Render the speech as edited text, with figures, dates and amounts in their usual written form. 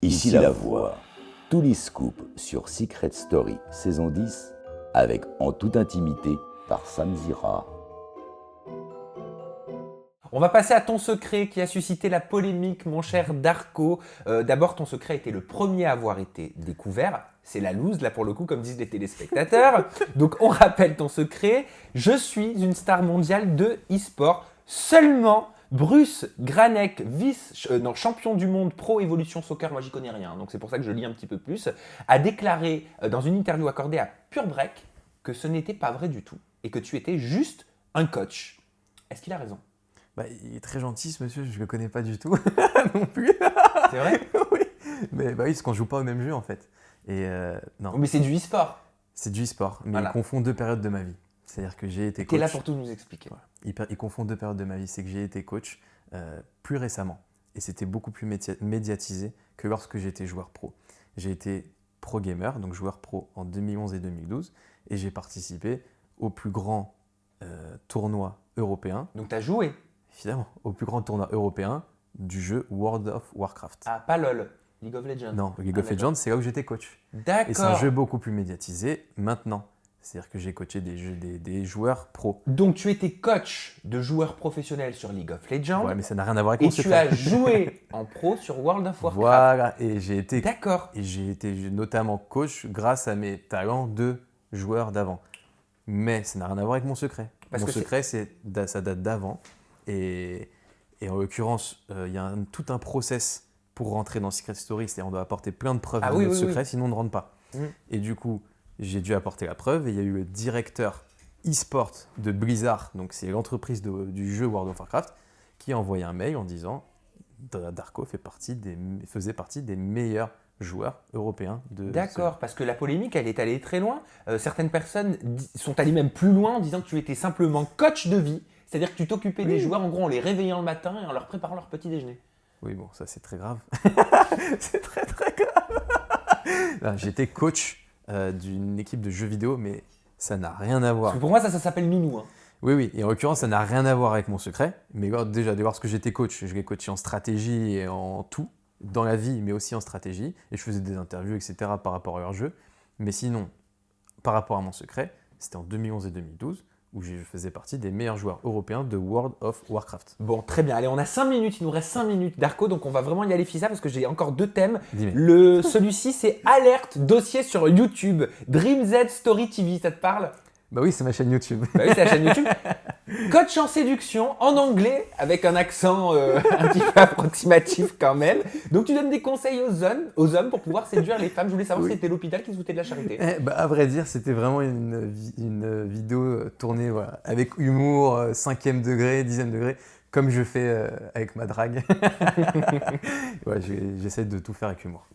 Ici la voix. Tous les scoops sur Secret Story saison 10 avec En toute intimité par Sam Zira. On va passer à ton secret qui a suscité la polémique, mon cher Darko. D'abord, ton secret était le premier à avoir été découvert. C'est la loose, là pour le coup, comme disent les téléspectateurs. Donc on rappelle ton secret. Je suis une star mondiale de e-sport. Seulement Bruce Granek, champion du monde Pro Evolution Soccer, moi j'y connais rien, donc c'est pour ça que je lis un petit peu plus, a déclaré dans une interview accordée à Pure Break que ce n'était pas vrai du tout et que tu étais juste un coach. Est-ce qu'il a raison ? Il est très gentil ce monsieur, je ne le connais pas du tout non plus. C'est vrai ? Oui, mais oui, parce qu'on ne joue pas au même jeu en fait. Et non. Mais c'est du e-sport. C'est du e-sport, mais Voilà. Il confond deux périodes de ma vie. C'est-à-dire que j'ai été coach. Tu es là pour tout nous expliquer. Voilà. Il confond deux périodes de ma vie. C'est que j'ai été coach plus récemment. Et c'était beaucoup plus médiatisé que lorsque j'étais joueur pro. J'ai été pro gamer, donc joueur pro en 2011 et 2012. Et j'ai participé au plus grand tournoi européen. Donc tu as joué ? Évidemment, au plus grand tournoi européen du jeu World of Warcraft. Ah, pas LoL, League of Legends. Non, League of Legends, c'est là où j'étais coach. D'accord. Et c'est un jeu beaucoup plus médiatisé maintenant. C'est-à-dire que j'ai coaché des joueurs pros. Donc tu étais coach de joueurs professionnels sur League of Legends. Ouais, mais ça n'a rien à voir avec Et mon tu secret. as joué en pro sur World of Warcraft. Voilà, et j'ai été D'accord. notamment coach grâce à mes talents de joueur d'avant. Mais ça n'a rien à voir avec mon secret. Parce Mon que secret, ça date d'avant. Et en l'occurrence, il y a tout un process pour rentrer dans Secret Story. C'est-à-dire qu'on doit apporter plein de preuves de notre secret, sinon on ne rentre pas. Et du coup, j'ai dû apporter la preuve. Et il y a eu le directeur e-sport de Blizzard, donc c'est l'entreprise du jeu World of Warcraft, qui a envoyé un mail en disant Darko faisait partie des meilleurs joueurs européens de. D'accord, parce que la polémique, elle est allée très loin. Certaines personnes sont allées même plus loin en disant que tu étais simplement coach de vie. C'est-à-dire que tu t'occupais des joueurs, en gros, en les réveillant le matin et en leur préparant leur petit déjeuner. Oui, bon, ça c'est très grave. C'est très très grave. J'étais coach d'une équipe de jeux vidéo, mais ça n'a rien à voir. Parce que pour moi, ça s'appelle nounou. Hein. Oui, et en l'occurrence, ça n'a rien à voir avec mon secret. Mais déjà, dès lorsque j'étais coach, je l'ai coaché en stratégie et en tout, dans la vie, mais aussi en stratégie. Et je faisais des interviews, etc. par rapport à leur jeu. Mais sinon, par rapport à mon secret, c'était en 2011 et 2012. Où je faisais partie des meilleurs joueurs européens de World of Warcraft. Bon, très bien. Allez, on a 5 minutes. Il nous reste 5 minutes, Darko. Donc, on va vraiment y aller fisa parce que j'ai encore 2 thèmes. Celui-ci, c'est alerte dossier sur YouTube. Dream Z Story TV, ça te parle ? Bah oui, c'est ma chaîne YouTube. Bah oui, c'est la chaîne YouTube. Coach en séduction, en anglais, avec un accent un petit peu approximatif quand même. Donc tu donnes des conseils aux hommes pour pouvoir séduire les femmes. Je voulais savoir si c'était l'hôpital qui se foutait de la charité. À vrai dire, c'était vraiment une vidéo tournée avec humour, 5e degré, 10e degré, comme je fais avec ma drague. J'essaie de tout faire avec humour.